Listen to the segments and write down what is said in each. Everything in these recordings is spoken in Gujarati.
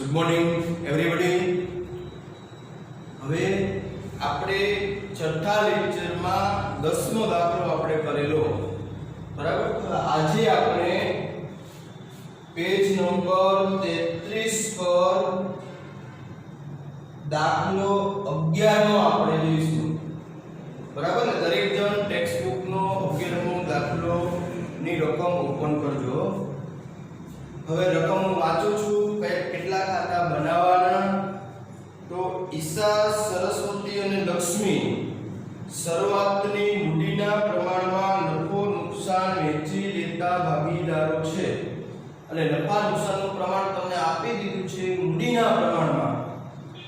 Good morning everybody. હવે આપણે છઠ્ઠા લેક્ચરમાં 10મો દાખલો આપણે કરેલો, બરાબર। તો આજે આપણે પેજ નંબર 33 પર દાખલો 11 નો આપણે જોઈશું, બરાબર ને। દરેક જણ ટેક્સ્ટ બુક નો 11મો દાખલો ની રકમ ઓપન કરજો। હવે રકમ હું વાંચું છું, કેટલા ખાતા બનાવવાના। તો ઈશા, સરસ્વતી અને લક્ષ્મી શરૂઆતની મૂડીના પ્રમાણમાં નફો નુકસાન વહેંચી લેતા ભાગીદારો છે, અને નફા નુકસાનનું પ્રમાણ તમને આપી દીધું છે મૂડીના પ્રમાણમાં।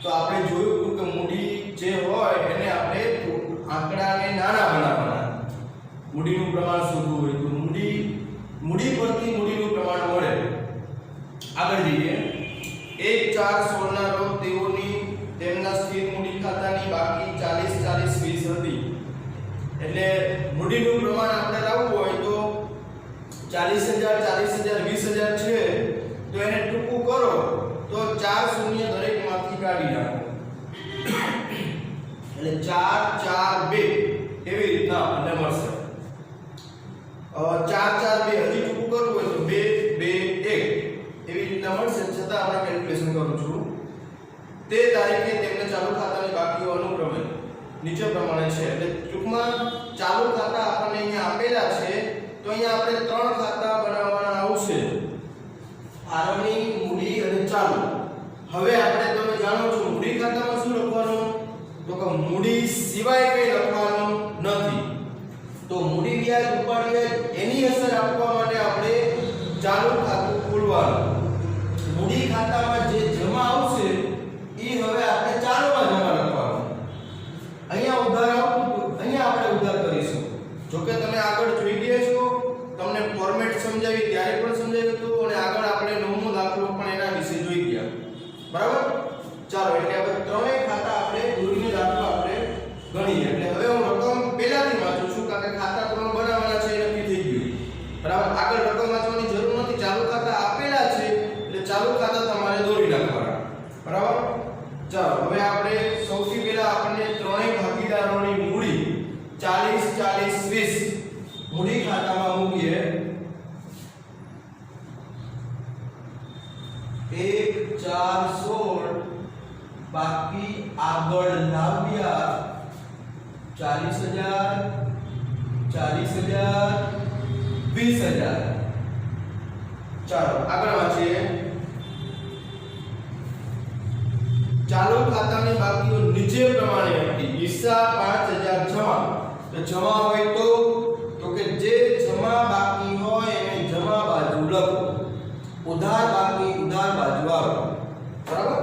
તો આપણે જોયું હતું કે મૂડી જે હોય એને આપણે આંકડાને નાના બનાવવાના, મૂડીનું પ્રમાણ શોધવું હોય તો મૂડી પરથી મૂડીનું પ્રમાણ મળે। આગળ જઈએ। 1, 4, 16 ના રોજ તેમના સ્થિર મૂડી ખાતાની બાકી 40, 40, 20 હતી। એટલે મૂડીનું પ્રમાણ આપણે લાવવું હોય તો 40,000, 40,000, 20,000 છે, તો એને ટૂંકું કરો તો 4 શૂન્ય દરેકમાંથી કાઢી નાખો, એટલે 4, 4, 2 એવી રીતના આપણને મળશે। 4, 4, 2 હજી ટૂંકું કરવું હોય તો 2, 2, 1 એવી રીતના મળશે। છતાં આપણે કેલ્ક્યુલેશન કરું છું। તે તારીખે તેમને ચાલુ ખાતાની બાકીઓ અનુક્રમે નીચે પ્રમાણે છે, એટલે ટૂંકમાં ચાલુ ખાતા આપણને અહીંયા આપેલા છે, તો અહીંયા આપણે 3 ખાતા બનાવવાના આવશે, ફાળવણી, મૂડી અને ચાલુ। હવે આપણે તમે જાણો છો મૂડી ખાતામાં શું લખવાનું, તો કે મૂડી સિવાય કંઈ લખવાનું નથી। તો મૂડી વ્યાજ, ઉપાડ વ્યાજ એની અસર આપવા માટે આપણે ચાલુ ખાતું ખોલવાનું। મૂડી ખાતામાં જે જમા આવશે એ હવે આપણે ચાલુમાં જમા લખવાનું। અહીંયા ઉધાર આવતું, અહીંયા આપણે ઉધાર કરીશું। જો કે તમે આગળ જોઈ ગયા છો, તમને ફોર્મેટ સમજાવી ત્યારે પણ સમજાવ્યું હતું, અને આગળ આપણે 9મો દાખલો પણ એના વિશે જોઈ ગયા, બરાબર। ચાલો, એટલે હવે ત્રણેય ખાતા આપણે દોરીને દાખલો આપણે ગણીએ। એટલે હવે હું રકમ પહેલાથી વાંચું છું, કારણ કે ખાતા ત્રણ બનાવવાના છે એ નક્કી થઈ ગયું, બરાબર। આગળ રકમ વાંચવાની જરૂર નથી, ચાલુ ખાતા આપેલા છે એટલે ચાલુ ખાતા તમારે દોરી નાખવાના, બરાબર। ચાલો, હવે આપણે સૌથી પહેલા આપણને ત્રણેય ભાગીદારોની મૂડી 40, 40, 20 મૂડી ખાતામાં મૂકીએ। 1, 4, 16 બાકી આગળ લાવ્યા 40,000, 40,000, 20,000। ચાલો આગળ વાંચીએ। ચાલુ ખાતાની બાકીઓ નીચે પ્રમાણે હતી। ઈશા 5,000 જમા, તો જમા હોય તો કે જે જમા બાકી હોય એને જમા બાજુ લખો, ઉધાર બાકી ઉધાર બાજુ આવે, બરાબર।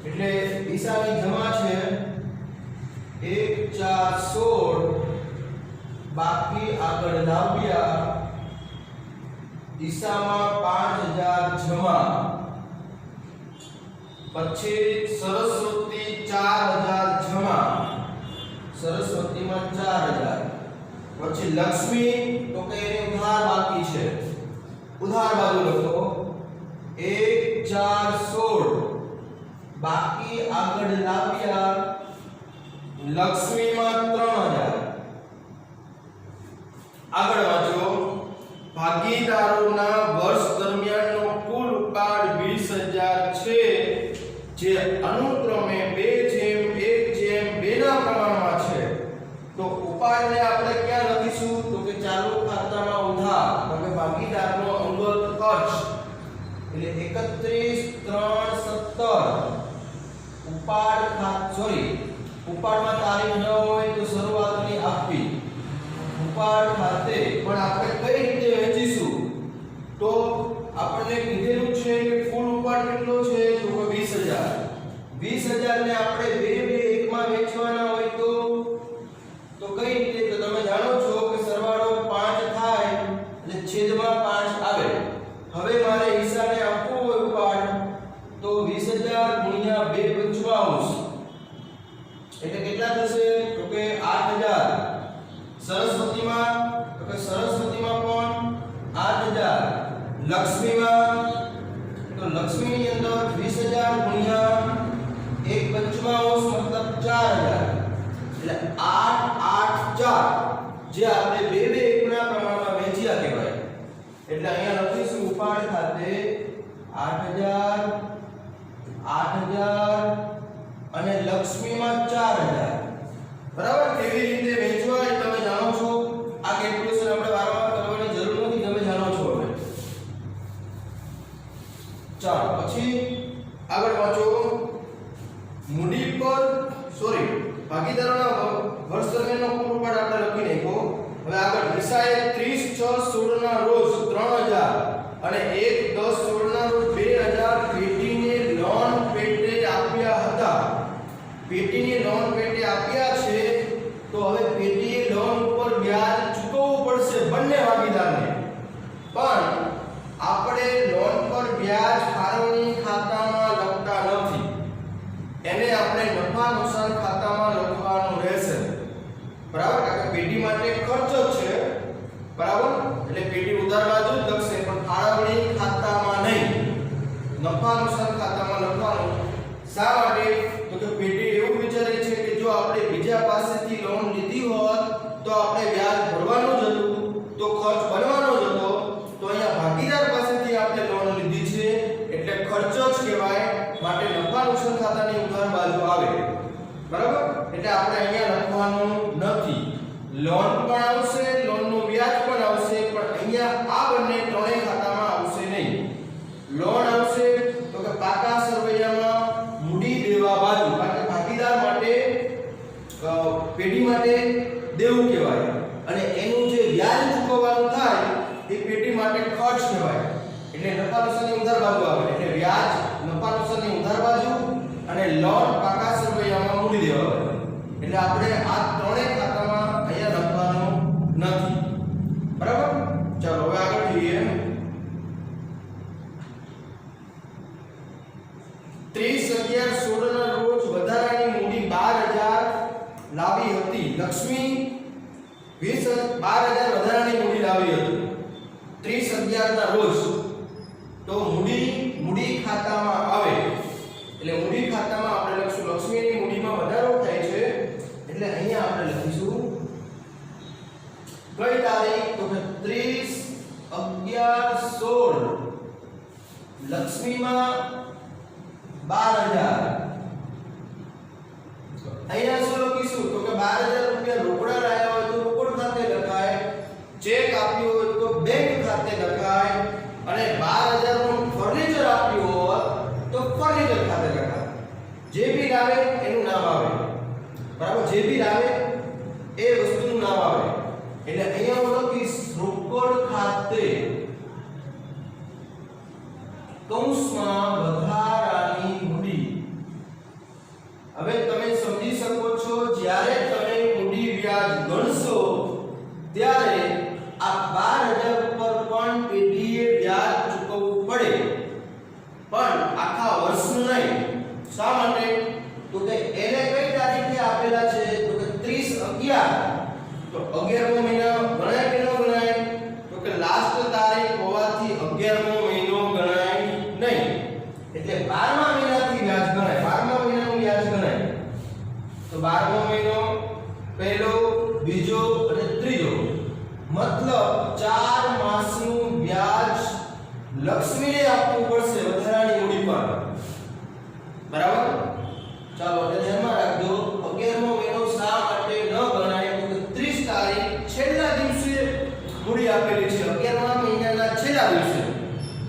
એટલે ઈશાની જમા છે 1, 4, 16 બાકી આગળ લાવ્યા ઈશામાં 5,000 જમા, પછી સરસ્વતી 4,000 જમા, સરસ્વતીમાં 4,000, પછી લક્ષ્મી તો કે એને ઉધાર બાકી છે, ઉધાર બાજુ લખો 1, 4, 16 બાકી આગળ લાવ્યા લક્ષ્મીમાં 3,000। આગળ વાંચો। ભાગીદારોના વર્ષ દરમિયાનનો કુલ ઉપાડ 20,000 છે, જે અનુક્રમે 2:1:2 ના પ્રમાણમાં છે। તો ઉપાડને આપણે ક્યાં લખીશું, તો કે ચાલુ ખાતામાં ઉધાર, તો કે ભાગીદારનો અંગત ખર્ચ, એટલે 31/3/17 ઉપાડમાં તારીખ ન હોય તો શરૂઆતની આપવી। ઉપાડ ખાતે પણ આપણે કઈ રીતે વહેંચીશું, તો આપણને કીધેલું છે કે કુલ ઉપાડ કેટલો છે, તો કે 20,000। 20,000 ને આપણે 2, 2, 1 માં વહેંચવાના હોય તો કઈ રીતે, તો તમે જાણો છો કે સરવાળો 5 થાય એટલે છેદમાં 5 આવે। હવે મારે ઈશાને આપવું હોય ઉપાડ તો 20,000 ગુણ્યા 2 55 એટલે કેટલા થશે, તો કે 8,000। સરસ્વતીમાં પણ 8,000, લક્ષ્મીમાં તો લક્ષ્મીની અંદર 20000 ગુણ્યા 1/55 મતલબ 4000 એટલે 884 જે આપણે બે બે એકના પ્રમાણમાં વહેંચ્યા કહેવાય. એટલે અહીંયા લખીશું ઉપાડ ખાતે 8000 અને લક્ષ્મીમાં 4000. બરાબર. કેવી રીતે વહેંચવા એ તમે જાણો છો. આ કેલ્ક્યુલેશન આપણે વારંવાર કરવાની જરૂર નથી, તમે જાણો છો. હવે ચાલો પછી આગળ વાંચો. મૂડી પર ભાગીદારોના વર્ષ દરમિયાનનો કુલ ઉપાડ આપણે લખી નાખ્યો. હવે આગળ નિશાએ 30/6/16 ના રોજ 3000 અને 1/10/16 ના રોજ 2000 પેટીને લોન પેટે આપ્યા હતા. પેટીની લોન પેટે આપ્યા છે તો હવે પેટીએ લોન ઉપર વ્યાજ ચૂકવવું પડશે બંને ભાગીદારને. પણ આપણે લોન પર વ્યાજ ફાળવણી ખાતામાં લખતા નથી, એને આપણે નફા નુકસાન ખાતામાં લખવાનું રહેશે. બરાબર. કારણ કે પેટી માટે ખર્ચ છે. બરાબર. એટલે પેટી ઉધાર બાજુ જ લખશે પણ ફાળવણી ખાતામાં નહીં, નફા નુકસાન ખાતામાં લખવાનું. શા માટે? તો કે પેટી એવું વિચારે છે કે જો આપણે બીજા પાસેથી લોન લીધી હોત તો આપણે વ્યાજ ભરવાનું જ હતું, તો ખર્ચ બનવાનો જ હતો. તો અહીંયા ભાગીદાર પાસેથી આપણે લોન લીધી છે એટલે ખર્ચ જ કહેવાય, માટે નફા નુકસાન ખાતાની ઉધાર બાજુ આવે. બરાબર. એટલે આપણે અહીંયા લખવાનું નથી. લોન પણ આવશે, લોનનું વ્યાજ પણ આવશે, પણ અહીંયા આ બંને ત્રણેય ખાતામાં આવશે નહીં. લોન આવશે તો કે પાકા સરવૈયામાં મૂડી દેવા બાજુ, કારણ કે ભાગીદાર માટે પેઢી માટે દેવું કહેવાય અને એનું જે વ્યાજ ચૂકવવાનું થાય એ પેઢી માટે ખર્ચ કહેવાય. એટલે નફા નુકસાનની ઉધાર બાજુ આવે. એટલે વ્યાજ નફા નુકસાનની ઉધાર બાજુ અને લોન પાકા સરવૈયામાં મૂડી દેવા બાજુ. એટલે આપણે આ ત્રણેય ખાતામાં અહીંયા લખવાનું નથી. બરાબર. ચાલો હવે આગળ જોઈએ. 30/11/16 ના રોજ વધારાની મૂડી 12000 લાવી હતી. લક્ષ્મી 12000 વધારાની મૂડી લાવી હતી 30/11 ના રોજ. તો મૂડી ખાતામાં આવે. એટલે મૂડી ખાતામાં આપણે લખશું લક્ષ્મીની મૂડીમાં વધારો થાય છે એટલે અહીંયા આપણે લખીશું કઈ તારીખ? તો કે 30/11/16 લક્ષ્મીમાં 12000. અહીંયા શું લખીશું? તો કે 12000 રૂપિયા રોકડા લાયા હોય તો રોકડ ખાતે લખાય, ચેક આપ્યો હોય તો બેંક ખાતે લખાય, અને 12000 નું ફર્નિચર આપ્યું હોય તો ફર્નિચર ખાતે લખાય. જે બી લાવે એનું નામ આવે. બરાબર. જે બી લાવે એ વસ્તુનું નામ આવે. એટલે અહીંયા હું લખીશ રોકડ ખાતે કૌંસમાં વધારાની મૂડી. હવે તમે સમજી શકો છો જ્યારે તમે મૂડી વ્યાજ ગણશો ત્યારે આ 12000 ઉપર પણ પેઢીએ વ્યાજ ચૂકવવું પડે, પણ આખા વર્ષનું નહીં. શા માટે? તો કે એને કઈ તારીખે આપેલા છે? તો કે 30/11. તો 11મો મહિનો ગણાય કે ન ગણાય? તો કે લાસ્ટ તારીખ હોવાથી 11મો મહિનો ગણાય નહીં. એટલે 12મા મહિનાથી વ્યાજ ગણાય. 12મા મહિનાનું વ્યાજ ગણાય. તો 12મો મહિનો પહેલો, બીજો અને ત્રીજો, મતલબ 4 માસનું વ્યાજ લક્ષ્મીને આપવું પડશે વધારાની મૂડી પર. બરાબર. ચાલો એટલે ધ્યાનમાં રાખજો 11મો મહિનો શા માટે ન ગણાય? તો 30 તારીખ છેલ્લા દિવસે મૂડી આપેલી છે, 11મા મહિનાના છેલ્લા દિવસે.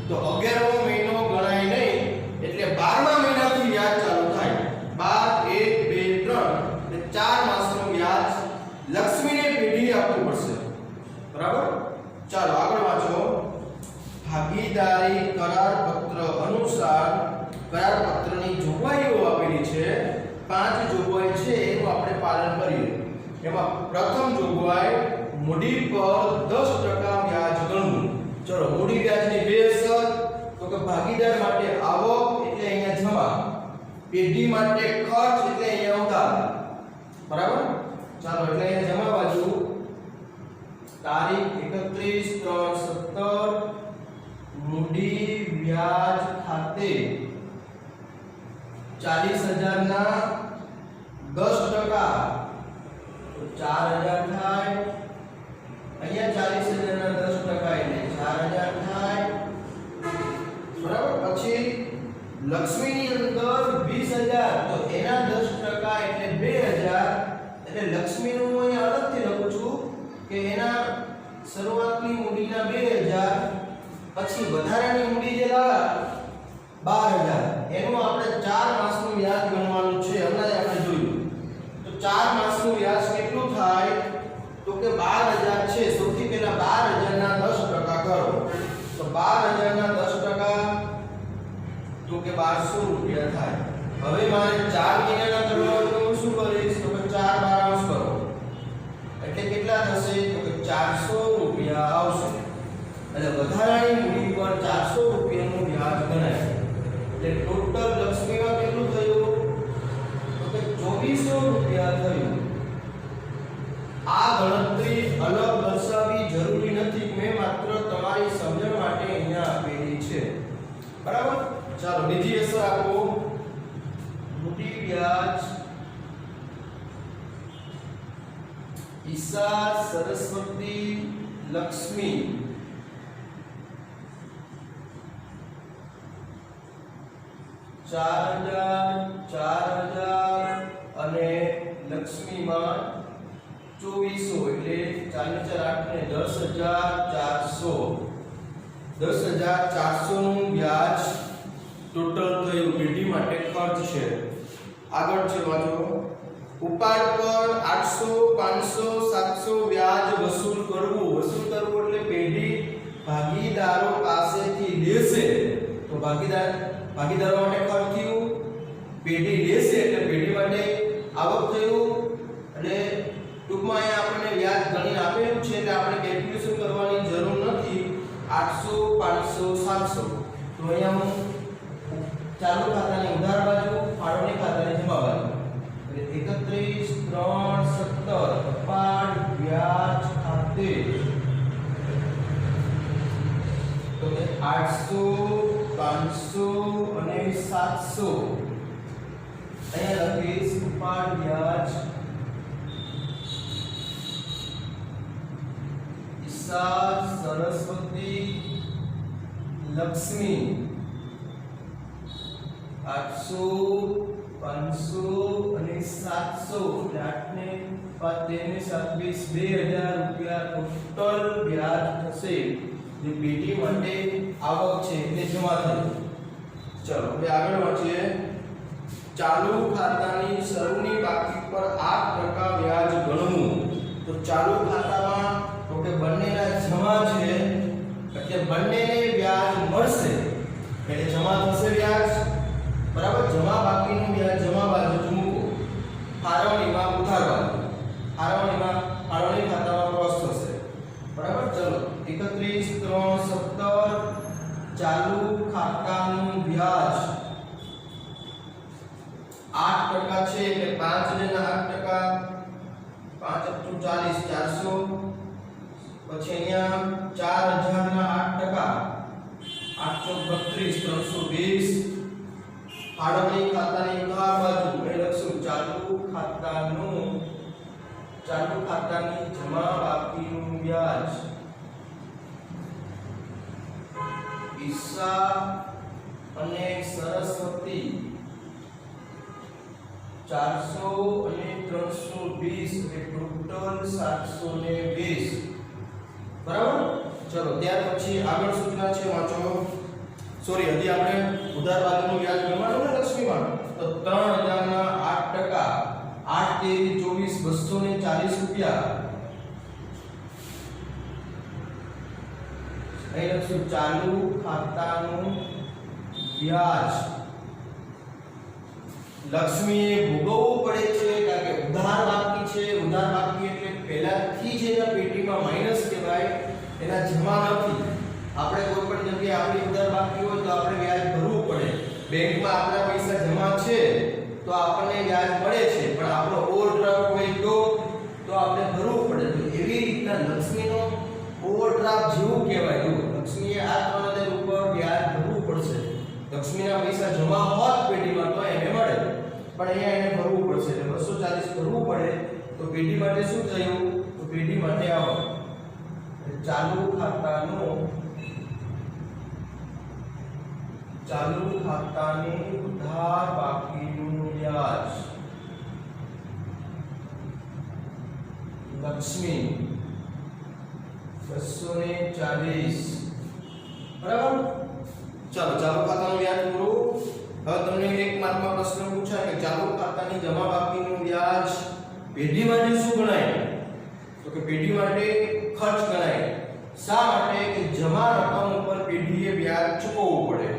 તો 11મો મહિનો ગણાય નહીં. એટલે 12મા મહિનાથી વ્યાજ ચાલુ થાય. 12 1 2 3 એટલે 4 માસનું વ્યાજ લક્ષ્મીને પેઢીએ આપવું પડશે. બરાબર. ચાલો આગળ વાંચો. ભાગીદારી કરાર પત્ર અનુસાર કરાર પત્રની જોગવાઈઓ આપેલી છે. 5 જોગવાઈ છે એનું આપણે પાલન કરીએ. એમાં પ્રથમ જોગવાઈ મૂડી પર 10% વ્યાજ ગણવું. ચલો મૂડી વ્યાજની બે અસર. તો કે ભાગીદાર માટે આવક એટલે અહીંયા જમા, પેઢી માટે ખર્ચ એટલે અહીંયા ઉધાર. બરાબર. ચાલો એટલે અહીંયા જમા બાજુ તારીખ 31/3/17 મૂડી વ્યાજ ખાતે 40,000 ના 10% તો 4,000 થાય, અહીંયા 40,000 ના 10% એટલે 4,000 થાય, બરાબર। પછી લક્ષ્મીની અંદર 20,000 તો એના 10% એટલે 2,000, એટલે લક્ષ્મીનું હું અહીંયા અલગથી લખું છું કે એના શરૂઆતની મૂડીના 2,000 પછી વધારાની મૂડી જે લાવ્યા 12,000 એનું આપણે 4 માસનું વ્યાજ ગણવાનું છે। હમણાં આપણે જોયું તો 4 માસનું વ્યાજ કેટલું થાય તો કે 12,000 છે। સૌથી પહેલા 12,000 ના 10% કરો તો 12,000 ના 10% તો કે 1200 રૂપિયા થાય। હવે મારે 4 મહિનાના કરવા હોય તો હું શું કરીશ તો કે 4 12 કરો એટલે કેટલા થશે તો કે 400 રૂપિયા આવશે। એટલે વધારાની મૂડી પર 400 રૂપિયાનું વ્યાજ ગણાય। એટલે ટોટલ લક્ષ્મીમાં કેટલું થયું તો કે 2400 રૂપિયા થયું। આ ગણતરી અલગ દર્શાવવી જરૂરી નથી, મેં માત્ર તમારી સમજણ માટે અહીંયા આપેલી છે, બરાબર। ચાલો બીજી અસર આપો, મૂડી વ્યાજ ઈશા સરસ્વતી લક્ષ્મી 4,000 અને લક્ષ્મીમાં 2400 એટલે 4 4 8 ને 10,400 નું વ્યાજ ટોટલ થયું। પેઢી માટે ખર્ચ છે। આગળ છે વાંચો, ઉપાડ પર 800 500 700 વ્યાજ વસૂલ કરવું એટલે પેઢી ભાગીદારો પાસેથી લેશે તો ભાગીદારો માટે ખર્ચ થયું, પેઢી લેશે એટલે પેઢી માટે આવક થયું। એટલે ટૂંકમાં અહીંયા આપણને વ્યાજ ગણી આપેલું છે એટલે આપણે કેલ્ક્યુલેશન કરવાની જરૂર નથી। 800 500 700 તો અહીંયા હું ચાલુ ખાતાની ઉધાર બાજુ, ફાળવણી ખાતાની જમા બાજુ એટલે 31 3 17 ઉપાડ વ્યાજ ખાતે તો કે 800 500 અને 700 અહીંયા લખીશ ઉપાડ વ્યાજ ઈશા સરસ્વતી લક્ષ્મી 800 500 અને 700 એટલે 8 ને 5 3 7 20 2,000 રૂપિયા ટોટલ વ્યાજ થશે, જે પેઢી માટે આવક છે એટલે જમા થયું। ચલો હવે આગળ વાંચીએ, ચાલુ ખાતાની શરૂની બાકી પર 8% વ્યાજ ગણવું। તો ચાલુ ખાતામાં તો કે બંનેના જમા છે એટલે બંનેને વ્યાજ મળશે એટલે જમા થશે વ્યાજ, બરાબર। જમા બાકીનું વ્યાજ જમા બાજુ મૂકો, ફાળવણીમાં ઉધાર બાજુ, ફાળવણી ખાતામાં ક્રોસ થશે, બરાબર। ચલો 31 3 17 ચાલુ ખાતાનું વ્યાજ 8% છે એટલે 5 ના 8% 5 * 40 400 પછી અહીંયા 4,000 ના 8% 8 * 32 320 ફાળવણી ખાતાની ઉધાર બાજુ એ લખશું ચાલુ ખાતાની જમા બાકીનું વ્યાજ ઈશા અને સરસ્વતી 400 અને 320 એટલે ટોટલ 720, બરાબર। ચલો ત્યાર પછી આગળ સૂચના છે વાંચો, સોરી હજી આપણે ઉધાર બાજુનું વ્યાજ ગણવાનું ને લક્ષ્મીમાં તો 3,000 ના 8% 8 * 23 240 રૂપિયા અહીં લખશું ચાલુ ખાતાનું વ્યાજ લક્ષ્મીએ ભોગવવું પડે છે કારણ કે ઉધાર બાકી છે। ઉધાર બાકી એટલે પહેલાથી જ એના પેટીમાં માઈનસ કહેવાય, એના જમા નથી। આપણે કોઈ પણ જગ્યાએ આપણી ઉધાર બાકી હોય તો આપણે વ્યાજ ભરવું પડે। બેંકમાં આપણા પૈસા જમા છે તો આપણને વ્યાજ મળે છે, પણ આપણો ઓવરડ્રાફ્ટ હોય તો આપણે ભરવું પડે। તો એવી રીતના લક્ષ્મીનો ઓવરડ્રાફ્ટ જેવું કહેવાય। લક્ષ્મીએ આ 3,000 ઉપર લક્ષ્મીના પૈસા જમા હોત પેઢીમાં તો એને મળે, પણ અહીંયા એને ભરવું પડશે એટલે 240 ભરવું પડે. તો પેઢી માટે શું થયું? તો પેઢી માટે આવો ચાલુ ખાતાની ઉધાર બાકીનું વ્યાજ લક્ષ્મી 240. બરાબર. ચાલો ચાલુ ખાતાનું વ્યાજ પૂરું. હવે તમને એક માર્કમાં પ્રશ્ન પૂછાય કે ચાલુ ખાતાની જમા બાકીનું વ્યાજ પેઢી માટે શું ગણાય? તો કે પેઢી માટે ખર્ચ ગણાય. શા માટે? કે જમા રકમ ઉપર પેઢીએ વ્યાજ ચૂકવવું પડે.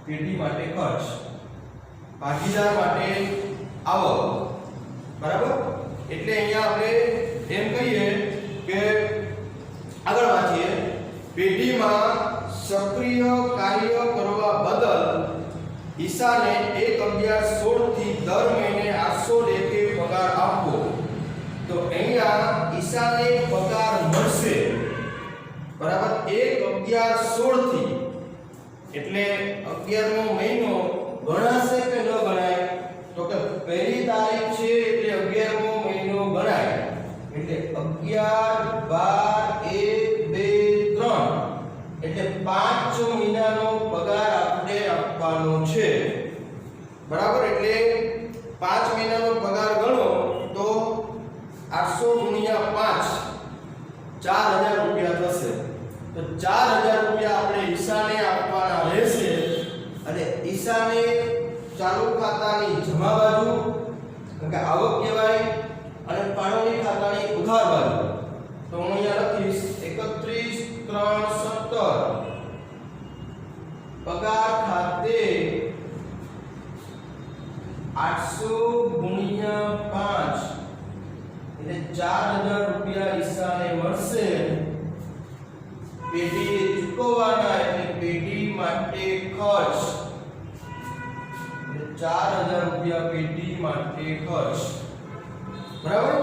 પેઢી માટે ખર્ચ, ભાગીદાર માટે આવક. બરાબર. એટલે અહીંયા આપણે એમ કહીએ કે આગળ વાંચીએ. પેઢીમાં સક્રિય કાર્ય કરવા બદલ ઈશાને 1/11/16 થી દર મહિને 800 લેખે પગાર આપવો. તો અહીંયા ઈશાને પગાર મળશે. બરાબર. 1/11/16 થી એટલે 11મો મહિનો ગણાશે કે ન ગણાય? તો કે પહેલી તારીખ છે એટલે 11મો મહિનો ગણાય. એટલે 11 12 1 2 3 એટલે 5 મહિનાનો પગાર આપણે આપવાનો છે. બરાબર. એટલે 5 મહિનાનો પગાર ગણો તો 800 ગુણ્યા 5 4000 રૂપિયા થશે. તો 4000 રૂપિયા આપણે ઈશાને આપવાના રહેશે. અને ઈશાને ચાલુ ખાતાની જમા બાજુ કે આવક કહેવાય અને પાણોની ખાતાની ઉધાર બાજુ. તો હું અહીંયા લખીશ 31/3/17 પગાર ખાતે 800 ગુણ્યા 5 એટલે 4000 રૂપિયા ઈશાને મળશે. પેઢીએ ચૂકવવાના એટલે પેઢી માટે ખર્ચ. 4000 રૂપિયા પેઢી માટે ખર્ચ. બરાબર.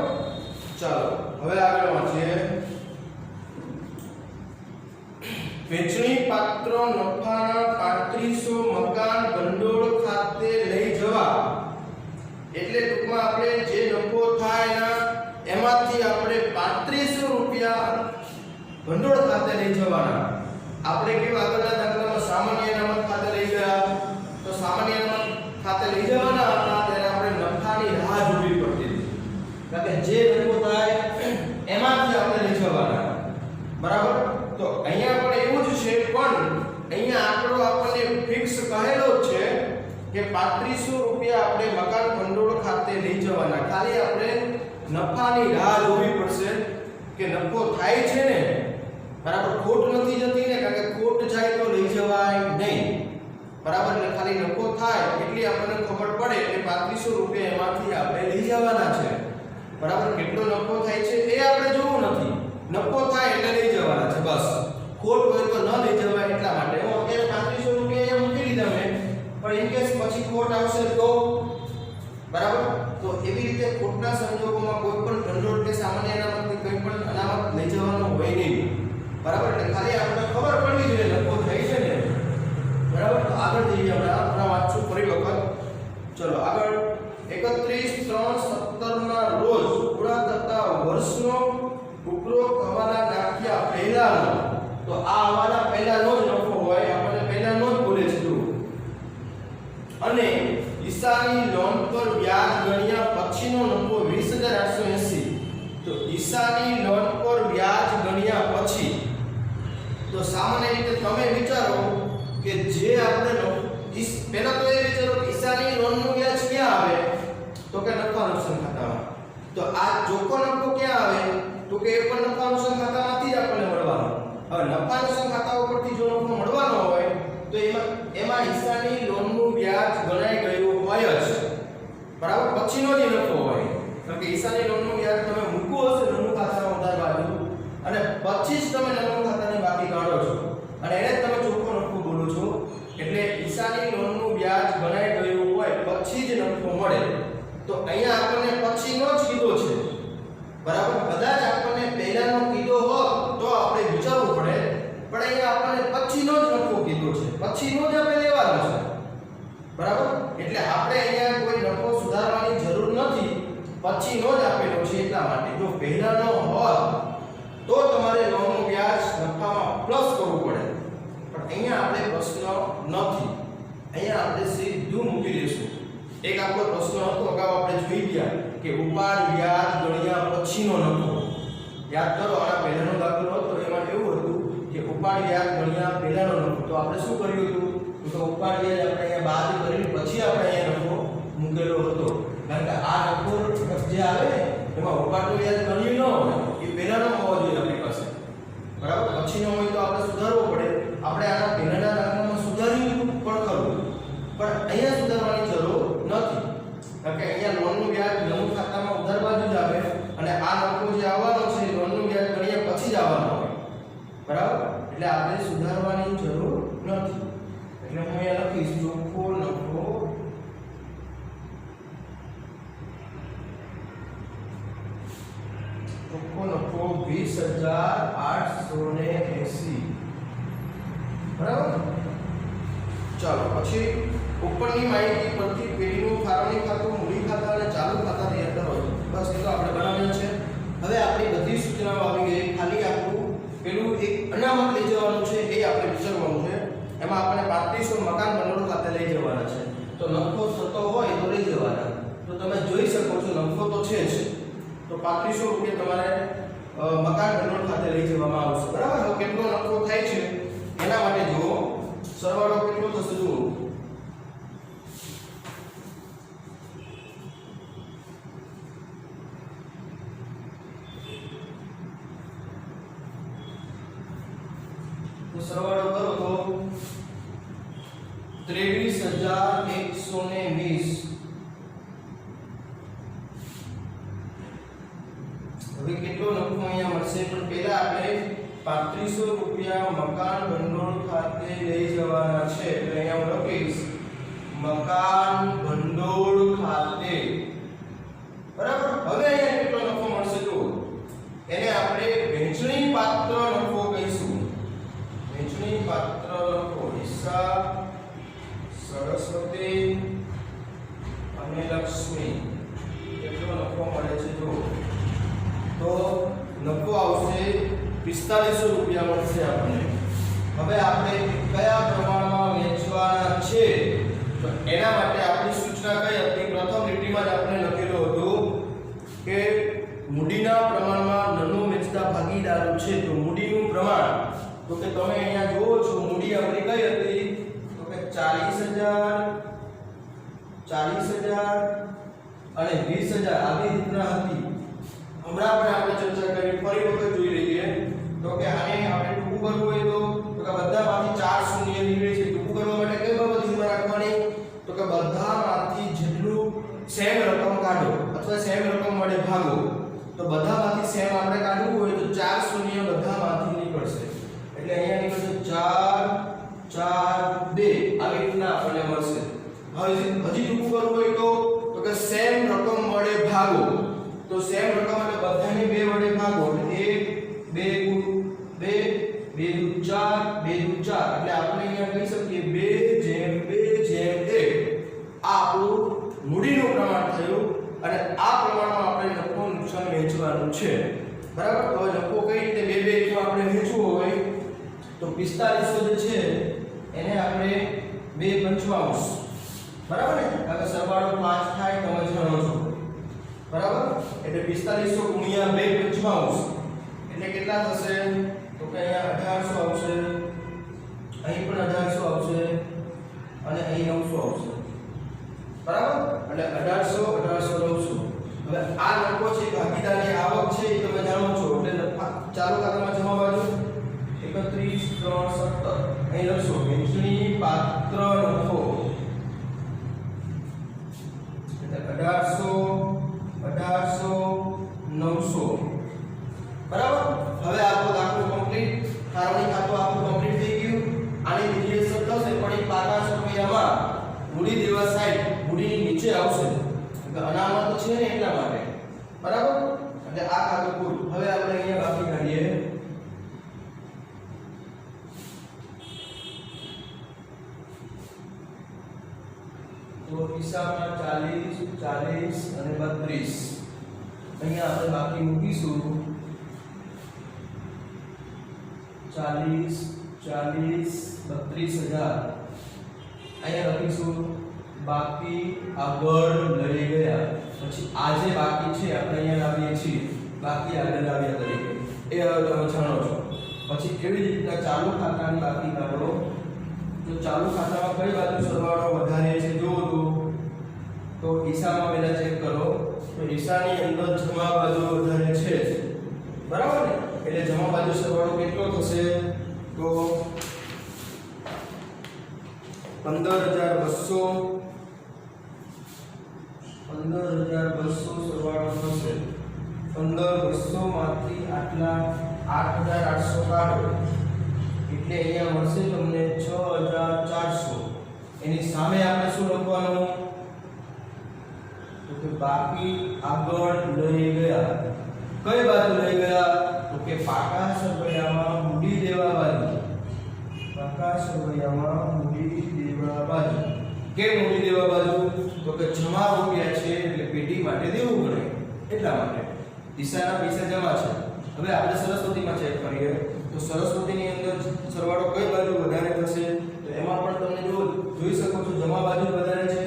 ચાલો હવે આગળ વાંચીએ. વેચણી પાત્ર નફાના 3500 મકાન ભંડોળ ખાતે લઈ જવા. એટલે ટૂંકમાં આપણે જે નફો થાય એમાંથી આપણે 3500 રૂપિયા ભંડોળ ખાતે લઈ જવાના. આપણે કેવા આગળના દાખલામાં સામાન્ય અનામત ખાતે લઈ ગયા. તો સામાન્ય અનામત ખાતે લઈ જવાના હતા ત્યારે આપણે નફાની રાહ જોવી પડતી હતી. કારણ કે જે નફો થાય એમાંથી આપણે લઈ જવાના. બરાબર. તો અહીંયા પણ એવું જ છે, પણ અહીંયા આંકડો આપણને ફિક્સ કહેલો છે કે 3500 રૂપિયા આપણે મકાન ભંડોળ ખાતે લઈ જવાના. ખાલી આપણે નફાની રાહ જોવી પડશે કે નફો થાય છે ને. બરાબર. ખોટ નથી જતી ને, કારણ કે ખોટ જાય તો લઈ જવાય નહીં. બરાબર. એટલે ખાલી નફો થાય એટલી આપણને ખબર પડે કે 3500 રૂપિયા એમાંથી આપણે લઈ જવાના છે. બરાબર. કેટલો નફો થાય છે એ આપણે જોવું નથી. નફો થાય એટલે લઈ જવાના છે બસ. ખોટ હોય તો ન લઈ જવાય એટલા માટે. હું અત્યારે 3500 રૂપિયા મૂકી લીધા મેં, પણ ઇન કેસ પછી ખોટ આવશે તો. બરાબર. તો એવી રીતે ખોટના સંજોગોમાં કોઈ પણ ભંડોળ કે સામાન્ય અનામતની કોઈ પણ અનામત લઈ જવાનો હોય નહીં. બરાબર. એટલે ખાલી આપણે ખબર પડવી જોઈએ નફો થાય છે ને. બરાબર. તો આગળ જઈએ. આપણે વાંચશું ફરી વખત. ચલો આગળ. 31/3/17 ના રોજ પૂરા થતા વર્ષનો ઉપરોક્ત હવાલા નાખ્યા પહેલાનો. તો આ હવાલા પહેલાનો જ નફો હોય. આપણને પહેલાનો જ બોલે છે. અને ઈશાની લોન પર વ્યાજ ગણ્યા પછીનો નફો 20880. તો ઈશાની લોન પર વ્યાજ ગણ્યા પછી. તો સામાન્ય રીતે તમે વિચારો કે જે આપણે પહેલા તો એ વિચારો કે ઈશાની લોનનું વ્યાજ ક્યાં આવે? તો કે નફા નુકસાન ખાતામાં. તો આ ચોખ્ખો નફો ક્યાં આવે? તો કે એ પણ નફા નુકસાન ખાતામાંથી જ આપણને મળવાનો. હવે નફા નુકસાન ખાતા ઉપરથી જો નફો મળવાનો હોય તો એમાં ઈશાની લોનનું વ્યાજ ગણાઈ ગયું હોય જ. બરાબર. પછીનો જ નફો હોય. કારણ કે ઈશાની લોનનું વ્યાજ તમે મૂકવું હશે નફો ખાતામાં ઉધાર બાજુ, અને પછી જ તમે નફો ખાતાની બાકી કાઢો છો, અને એને તમે ચોખ્ખો નફો બોલો છો. એટલે ઈશાની લોનનું વ્યાજ ગણાઈ ગયું હોય પછી જ નફો મળે. તો અહીંયા આપણને પછીનો જ કીધો છે. બરાબર. કદાચ આપણને પહેલાનો કીધો હોત તો આપણે વિચારવું પડે, પણ અહીંયા આપણને પછીનો જ નફો કીધો છે. પછીનો જ આપણે લેવાનો છે. બરાબર, એટલે આપણે અહીંયા કોઈ નફો સુધારવાની જરૂર નથી, પછીનો જ આપેલો છે એટલા માટે. જો પહેલાનો હોત તો તમારે લોનનું વ્યાજ નફામાં પ્લસ કરવું પડે, પણ અહીંયા આપણે પ્રશ્ન નથી, અહીંયા આપણે સીધું મૂકી દઈશું. એક આપણો પ્રશ્ન હતો અગાઉ આપણે જોઈ ગયા કે ઉપાડ વ્યાજ ગણ્યા પછીનો નફો. યાદ કરો, આના પહેલાનો દાખલો હતો એમાં એવું હતું કે ઉપાડ વ્યાજ ગણ્યા પહેલાનો નફો. તો આપણે શું કર્યું હતું? તો ઉપાડ વ્યાજ આપણે અહીંયા બાદ કરીને પછી આપણે અહીંયા નફો મૂકેલો હતો, કારણ કે આ નફો જે આવે ને એમાં ઉપાડનું વ્યાજ ગણ્યું ન હોય, એ પહેલાનો હોવો જોઈએ આપણી પાસે, બરાબર. પછીનો હોય તો આપણે સુધારવો પડે. આપણે આના પહેલાના દાખલામાં સુધાર્યું પણ ખરું, પણ અહીંયા સુધારવાની જરૂર નથી, કારણ કે અહીંયા લોનનું વ્યાજ નવું ખાતામાં ઉધાર બાજુ જ આવે અને આ નફો જે આવવાનો છે લોનનું વ્યાજ ગણ્યા પછી જ આવવાનો હોય, બરાબર. એટલે આપણે સુધારવાની જરૂર નથી. એટલે હું અહીંયા લખીશ ચોખ્ખો નફો ચોખ્ખો નફો 20880, બરાબર. ચાલો પછી ઉપરની માહિતી પરથી પેઢીનું ફાળવણી ખાતું, મૂડી ખાતા અને ચાલુ ખાતા તૈયાર કરો. બસ એ તો આપણે બનાવ્યું છે. હવે આપણી બધી સૂચનાઓ આવી ગઈ, ખાલી આપણું પેલું એક અનામત લઈ જવાનું છે, એ આપણે વિચારવાનું છે. એમાં આપણે 3500 મકાન ભંડોળ ખાતે લઈ જવાના છે. તો નફો થતો હોય તો લઈ જવાના. તો તમે જોઈ શકો છો નફો તો છે જ, તો 3500 રૂપિયા તમારે મકાન ભંડોળ ખાતે લઈ જવામાં આવશે, બરાબર. તો કેટલો નફો થાય છે એના માટે જુઓ, સરવાળો કેટલો થશે જુઓ. તો સરવાળો કરો તો 23120. હવે કેટલો નફો અહીંયા મળશે? પણ પહેલા આપણે 3500 રૂપિયા મકાન ભંડોળ ખાતે લઈ જવાના છે, એટલે અહીંયા હું લખીશ મકાન ભંડોળ ખાતે, બરાબર. હવે અહીંયા કેટલો નફો મળશે જો, એને આપણે વહેંચણી પાત્ર નફો કહીશું. વહેંચણી પાત્ર નફો હિસ્સા સરસ્વતી અને લક્ષ્મી કેટલો નફો મળે છે જો, તો નફો આવશે 4500 રૂપિયા મળશે આપણને. હવે આપણે કયા પ્રમાણમાં વેચવાના છે તો એના માટે આપણી સૂચના કઈ હતી? પ્રથમ લીટીમાં જ આપણે લખેલું હતું કે મૂડીના પ્રમાણમાં નાનું વેચતા ભાગીદારો છે. તો મૂડીનું પ્રમાણ, તો કે તમે અહીંયા જુઓ છો મૂડી આપણી કઈ હતી? તો કે 40000 અને 20000 આવી રીતના હતી. હમણાં પણ આપણે ચર્ચા કરી, ફરી વખત જોઈ લઈએ. તો કે આને આપણે ટૂંકું કરવું હોય તો કે બધામાંથી 4 શૂન્ય નીકળે છે. ટૂંકું કરવા માટે કઈ બાબત ધ્યાનમાં રાખવાની? તો કે બધામાંથી જેટલું સેમ રકમ કાઢો અથવા સેમ રકમ વડે ભાગો. તો બધામાંથી સેમ આપણે કાઢવું હોય તો 4 શૂન્ય બધામાંથી નીકળશે, એટલે અહીંયા નીકળશે 4 4 2 આવી રીતના આપણને મળશે. હજી ટૂંકું કરવું હોય તો કે સેમ રકમ વડે ભાગો. તો સેમ રકમ એટલે બધાને 2 વડે ભાગો, એટલે 1 2 2 2 4 એટલે આપણે અહીંયા કહી શકીએ 2:2:1. આ આપણું મૂડીનું પ્રમાણ થયું અને આ પ્રમાણમાં આપણે નફો નુકસાન વહેંચવાનું છે, બરાબર. તો નફો કઈ રીતે 2:2 જો આપણે વહેંચવો હોય તો 4500 જે છે એને આપણે 2/55, બરાબર ને? કારણ સરવાળો 5 થાય તમે જાણો છો, બરાબર. એટલે 4500 ગુણ્યા 2/55 એટલે કેટલા થશે? તો કે અહીંયા 1800 આવશે, અહીં પણ 1800 આવશે અને અહીં 900 આવશે, બરાબર. એટલે 1800 900. હવે આ નફો છે ભાગીદારની આવક છે એ તમે જાણો છો, એટલે ચાલુ ખાતામાં જમા બાજુ 31,317 અહીં લખશો વહેંચણી પાત્ર નફો, એટલે 1800 900, બરાબર. હવે આપણો દાખલો કમ્પ્લીટ, ફાળવણી ખાતું આપણું કમ્પ્લીટ થઈ ગયું. આની બીજી અસર થશે પણ એ પાકા રૂપિયામાં મૂડી દેવા સાઈડ મૂડીની નીચે આવશે, અનામત છે ને એટલા માટે, બરાબર. એટલે આ ખાતું પૂરું. હવે આપણે અહીંયા બાકી કાઢીએ. તો ઈસામાં 40 40 અને 32 અહીંયા આપણે બાકી મૂકીશું 40 40 32000 અહીંયા લખીશું બાકી આગળ લઈ ગયા પછી આ જે બાકી છે આપણે અહીંયા લાવીએ છીએ બાકી આગળ લાવ્યા તરીકે એ હવે તમે જાણો છો પછી એવી જ રીતના ચાલુ ખાતાની બાકી કાઢો તો ચાલુ ખાતામાં કઈ બાજુ સરવાળો વધારે છે જુઓ તો ઈસામાં પહેલા ચેક કરો તો ઈસાની અંદર જમા બાજુ વધારે છે બરાબર ને એટલે જમા બાજુ સરવાળો કેટલો થશે તો 15200 સરવાળો થશે 15200 માંથી આટલા 8800 કાઢો એટલે અહીંયા મળશે તમને 6400 એની સામે આપણે શું લખવાનું તો કે બાકી આગળ લઈ ગયા કઈ બાજુ લઈ ગયા તો કે પાકા સરવૈયામાં મૂડી દેવા બાજુ પાકા સરવૈયામાં મૂડી દેવા બાજુ કેમ મૂડી દેવા બાજુ તો કે જમા રૂપિયા છે એટલે પેઢી માટે દેવું પડે એટલા માટે દિશાના પૈસા જમા છે હવે આપણે સરસ્વતીમાં ચેક કરીએ તો સરસ્વતીની અંદર સરવાળો કઈ બાજુ વધારે થશે તો એમાં પણ તમે જોઈ શકો છો જમા બાજુ વધારે છે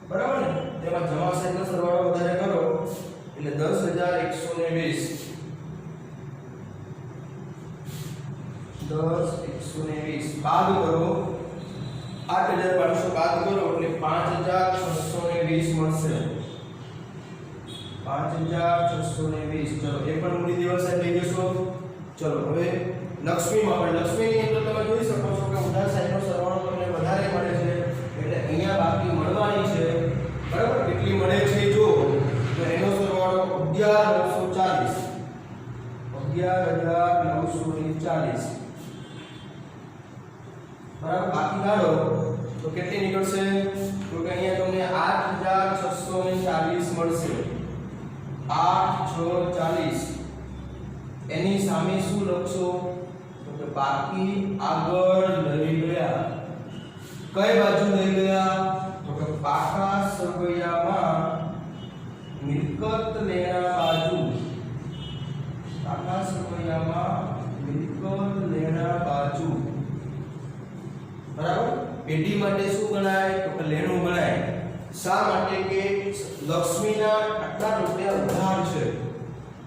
બરાબર ને તેમાં જમા સાઈડનો સરવાળો વધારે કરો એટલે 10120 બાદ કરો 8500 બાદ કરો એટલે 5620 મળશે 5620 ચલો એ પણ મૂડી દિવસ લઈ જશો ચલો હવે લક્ષ્મીમાં પણ લક્ષ્મીની અંદર તમે જોઈ શકો છો કે ઉધાર સાઈડનો સરવાળો તમને વધારે મળે છે એટલે અહીંયા બાકી મળવાની છે બરાબર કેટલી મળે છે જો તો એનો સરવાળો 11940 બરાબર બાકી કાઢો તો કેટલી નીકળશે તો કે અહીંયા તમને 8640 મળશે 8640 એની સામે શું લખશો તો કે બાકી આગળ લઈ ગયા કઈ બાજુ લઈ ગયા તો કે પાકા સરવૈયામાં મિલકત લેના બાજુ પાકા સરવૈયામાં મિલકત લેના બાજુ બરાબર પેઢી માટે શું ગણાય તો કે લેણું ગણાય શા માટે કે લક્ષ્મીના આટલા રૂપિયા ઉધાર છે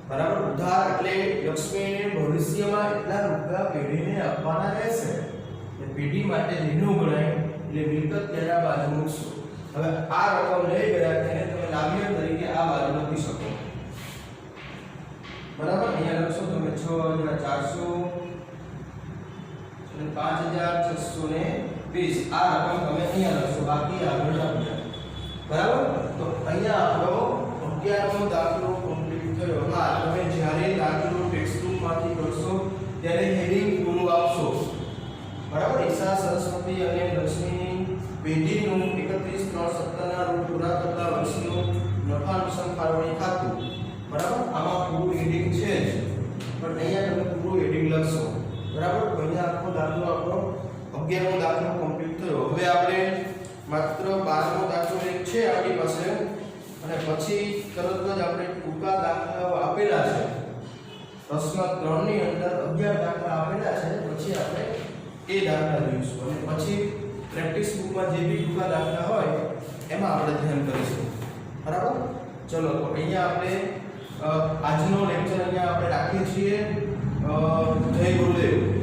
બરાબર ઉધાર એટલે લક્ષ્મીને ભવિષ્યમાં એટલા રૂપિયા પેઢીને આપવાના રહેશે એટલે પેઢી માટે લેણું ગણાય એટલે મિલકત લેના બાજુ મૂકશો હવે આ રકમ લઈ ગયા તેને તમે લાવ્ય તરીકે આ બાજુ લખી શકો બરાબર અહીંયા લખશો તમે 6400 અને 5620 આ રકમ તમે અહીંયા લખશો બાકી આગળ લખજો બરાબર તો અહીંયા આપણો 11મો દાખલો કમ્પ્લીટ થયો હા તમે જ્યારે દાખલો ટેક્સ્ટબુકમાંથી કરશો ત્યારે હેડિંગ પૂરું આપશો બરાબર ઈશા સરસ્વતી અને લક્ષ્મીની પેઢીનું 31/3/17 ના રૂપ પૂરા કરતા વર્ષનું નફા નુકસાન ફાળવણી ખાતું બરાબર આમાં પૂરું હેડિંગ છે જ પણ અહીંયા તમે પૂરું હેડિંગ લખશો બરાબર તો અહીંયા આખો દાખલો આપણો 11મો દાખલો કમ્પ્લીટ થયો હવે આપણે માત્ર 12મો દાખલો એક છે આપણી પાસે અને પછી તરત જ આપણે ટૂંકા દાખલાઓ આપેલા છે પ્રશ્ન 3 ની અંદર 11 દાખલા આપેલા છે પછી આપણે એ દાખલા જોઈશું અને પછી પ્રેક્ટિસ બુકમાં જે બી ટૂંકા દાખલા હોય એમાં આપણે ધ્યાન કરીશું બરાબર ચલો તો અહીંયા આપણે આજનો લેક્ચર અહીંયા આપણે રાખીએ છીએ જય ગુરુદેવ